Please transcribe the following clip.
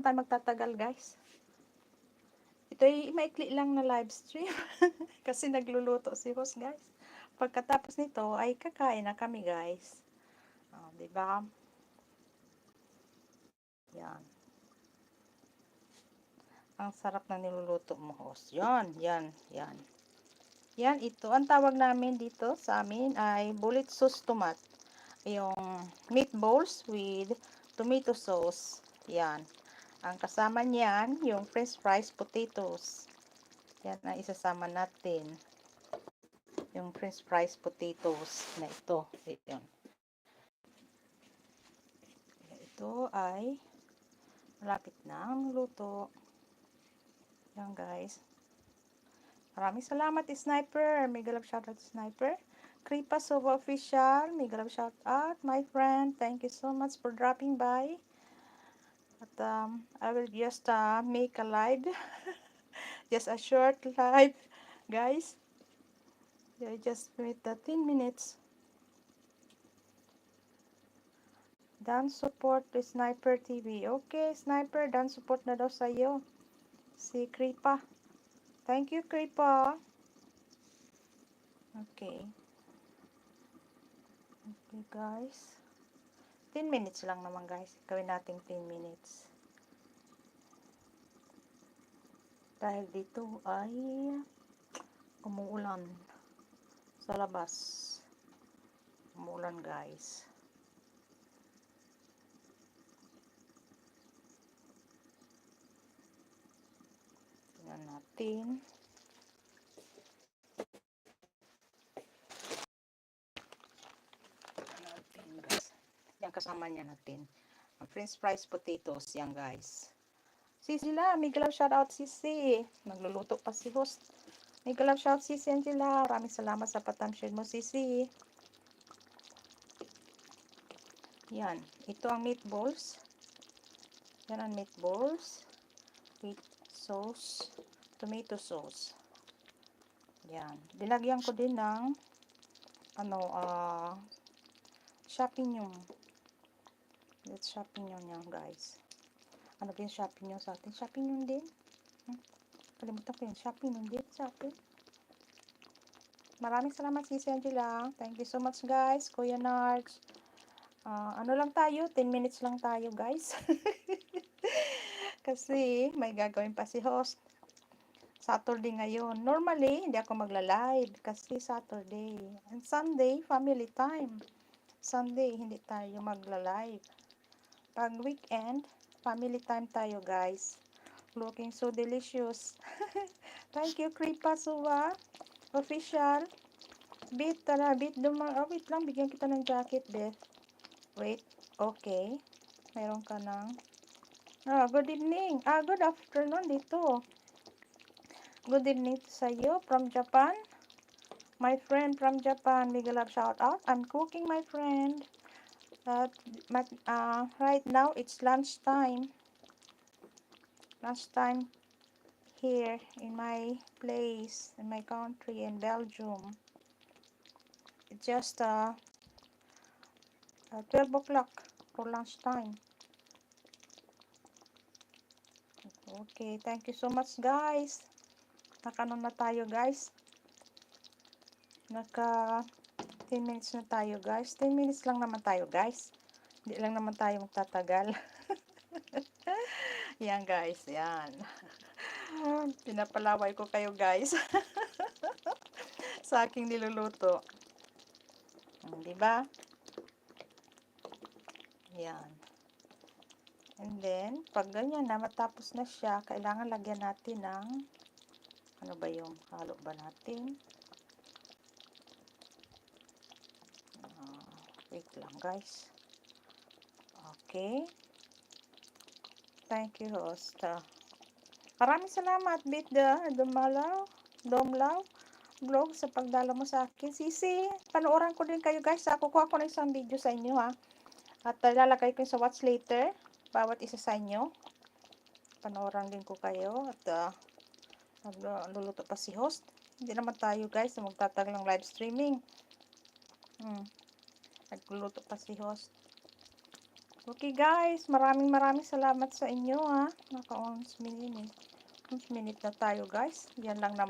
tayo magtatagal guys. Ito'y maikli lang na live stream kasi nagluluto si host guys. Pagkatapos nito ay kakain na kami guys. Oh, 'di ba? Yan. Ang sarap na niluluto mo host. Yan, yan, yan. Yan ito. Ang tawag namin dito sa amin ay bullet sauce tomat. Yung meatballs with tomato sauce. Yan. Ang kasama niyan, yung french fries, potatoes. Yan ang isasama natin. Yung french fries, potatoes na ito. Yan. Ito ay malapit na ang luto. Yan guys. Maraming salamat, Sniper. Mega love shoutout, Sniper. Kripa Soba Official. Mega love shoutout, my friend. Thank you so much for dropping by. At I will just make a live. Just a short live, guys. Yeah, just wait 10 minutes. Dan support the Sniper TV. Okay, Sniper, dan support na daw sa'yo. Si Kripa. Thank you, Kripa. Okay. Okay, guys. 10 minutes lang naman, guys. Gawin natin 10 minutes. Dahil dito ay umuulan sa labas. Umuulan, guys. Tingnan natin. Yan kasama niya natin. Ang french fries, potatoes. Yan guys. Sisi la, mega love shoutout Sisi. Nagluluto pa si host. Mega love shoutout Sisi Angela. Maraming salamat sa patamshare mo Sisi. Yan. Ito ang meatballs. Yan ang meatballs. With sauce. Tomato sauce. Yan. Dinagyan ko din ng champignon. Let's champignon yan guys. Ano ba yung champignon sa atin? Champignon din. Kalimutan ko yun. Champignon din sa atin. Maraming salamat Sis Angela. Thank you so much guys. Kuya Nards. Ano lang tayo? 10 minutes lang tayo guys. Kasi may gagawin pa si host. Saturday ngayon. Normally, hindi ako magla-live kasi Saturday. And Sunday, family time. Sunday, hindi tayo magla-live. Pag weekend, family time tayo guys. Looking so delicious. Thank you, Kripa Suwa. Official. Bit, tara, bit. Wait lang, bigyan kita ng jacket, Beth. Wait, okay. Meron ka ng... good evening. Good afternoon dito. Good evening sa iyo from Japan. My friend from Japan, mega love shout out. I'm cooking, my friend. Right now, it's lunchtime. Lunchtime here in my place, in my country, in Belgium. It's just 12 o'clock for lunchtime. Okay, thank you so much guys. Nakanon na tayo guys. Naka 10 minutes na tayo guys. 10 minutes lang naman tayo guys. Hindi lang naman tayo magtatagal. Yan guys, yan. Pinapalaway ko kayo guys. Sa aking niluluto. Diba? Yan. And then, pag ganyan na, matapos na siya, kailangan lagyan natin ng, ano ba yung halo ba natin? Wait lang guys. Okay. Thank you host. Maraming salamat Bitda, Domlaw vlog sa pagdala mo sa akin. Sisi, panooran ko din kayo guys. Kukuha ko ng isang video sa inyo ha. At lalagay ko sa watch later. Bawat isa sa inyo. Panooran din ko kayo. At luluto pa si host. Hindi naman tayo guys na magtatagal ng live streaming. Nagluluto pa si host. Okay guys, maraming salamat sa inyo ha. Naka 11 minute. 11 minute na tayo guys. Yan lang naman.